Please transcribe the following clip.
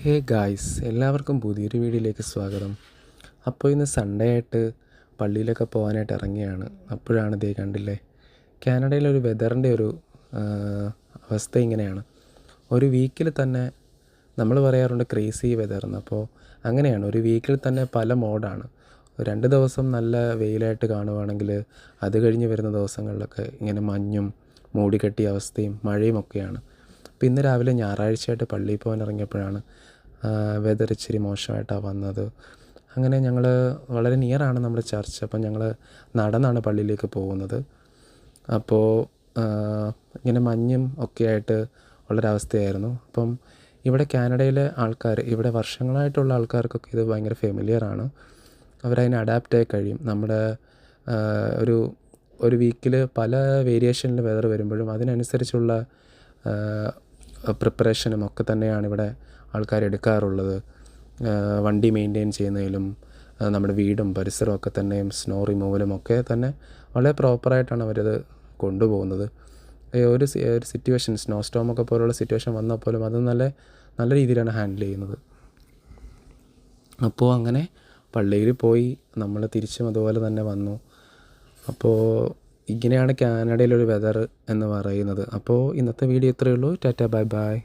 Hey guys, എല്ലാവർക്കും പുതിയൊരു വീഡിയോയിലേക്ക് സ്വാഗതം. അപ്പോൾ ഇന്ന് സൺഡേ ആയിട്ട് പള്ളിയിലൊക്കെ പോകാനായിട്ട് ഇറങ്ങിയാണ്. അപ്പോഴാണ് ഇതേ കണ്ടില്ലേ, കാനഡയിലെ ഒരു വെതറിൻ്റെ ഒരു അവസ്ഥ ഇങ്ങനെയാണ്. ഒരു വീക്കിൽ തന്നെ നമ്മൾ പറയാറുണ്ട് ക്രേസി വെതർന്ന്. അപ്പോൾ അങ്ങനെയാണ്, ഒരു വീക്കിൽ തന്നെ പല മോഡാണ്. 2 ദിവസം നല്ല വെയിലായിട്ട് കാണുവാണെങ്കിൽ അത് കഴിഞ്ഞ് വരുന്ന ദിവസങ്ങളിലൊക്കെ ഇങ്ങനെ മഞ്ഞും മൂടിക്കെട്ടിയ അവസ്ഥയും മഴയും ഒക്കെയാണ്. അപ്പോൾ ഇന്ന് രാവിലെ ഞായറാഴ്ചയായിട്ട് പള്ളിയിൽ പോകാൻ ഇറങ്ങിയപ്പോഴാണ് വെതർ ഇച്ചിരി മോശമായിട്ടാണ് വന്നത്. അങ്ങനെ ഞങ്ങൾ വളരെ നിയറാണ് നമ്മുടെ ചർച്ച്. അപ്പം ഞങ്ങൾ നടന്നാണ് പള്ളിയിലേക്ക് പോകുന്നത്. അപ്പോൾ ഇങ്ങനെ മഞ്ഞും ഒക്കെ ആയിട്ട് ഉള്ളൊരവസ്ഥയായിരുന്നു. അപ്പം ഇവിടെ കാനഡയിലെ ആൾക്കാർ, ഇവിടെ വർഷങ്ങളായിട്ടുള്ള ആൾക്കാർക്കൊക്കെ ഇത് ഭയങ്കര ഫെമിലിയറാണ്. അവരതിനെ അഡാപ്റ്റായി കഴിയും. നമ്മുടെ ഒരു ഒരു വീക്കിൽ പല വേരിയേഷനിൽ വെതർ വരുമ്പോഴും അതിനനുസരിച്ചുള്ള പ്രിപ്പറേഷനും ഒക്കെ തന്നെയാണ് ഇവിടെ ആൾക്കാർ എടുക്കാറുള്ളത്. വണ്ടി മെയിൻറ്റെയിൻ ചെയ്യുന്നതിലും നമ്മുടെ വീടും പരിസരവും ഒക്കെ തന്നെയും സ്നോ റിമൂവലും ഒക്കെ തന്നെ വളരെ പ്രോപ്പറായിട്ടാണ് അവരത് കൊണ്ടുപോകുന്നത്. ഒരു സിറ്റുവേഷൻ, സ്നോ സ്റ്റോമൊക്കെ പോലുള്ള സിറ്റുവേഷൻ വന്നാൽ പോലും അത് നല്ല രീതിയിലാണ് ഹാൻഡിൽ ചെയ്യുന്നത്. അപ്പോൾ അങ്ങനെ പള്ളിയിൽ പോയി നമ്മൾ തിരിച്ചും അതുപോലെ തന്നെ വന്നു. അപ്പോൾ ഇങ്ങനെയാണ് കാനഡയിലൊരു വെതർ എന്ന് പറയുന്നത്. അപ്പോൾ ഇന്നത്തെ വീഡിയോ ഇത്രയേ ഉള്ളൂ. Tata, bye bye.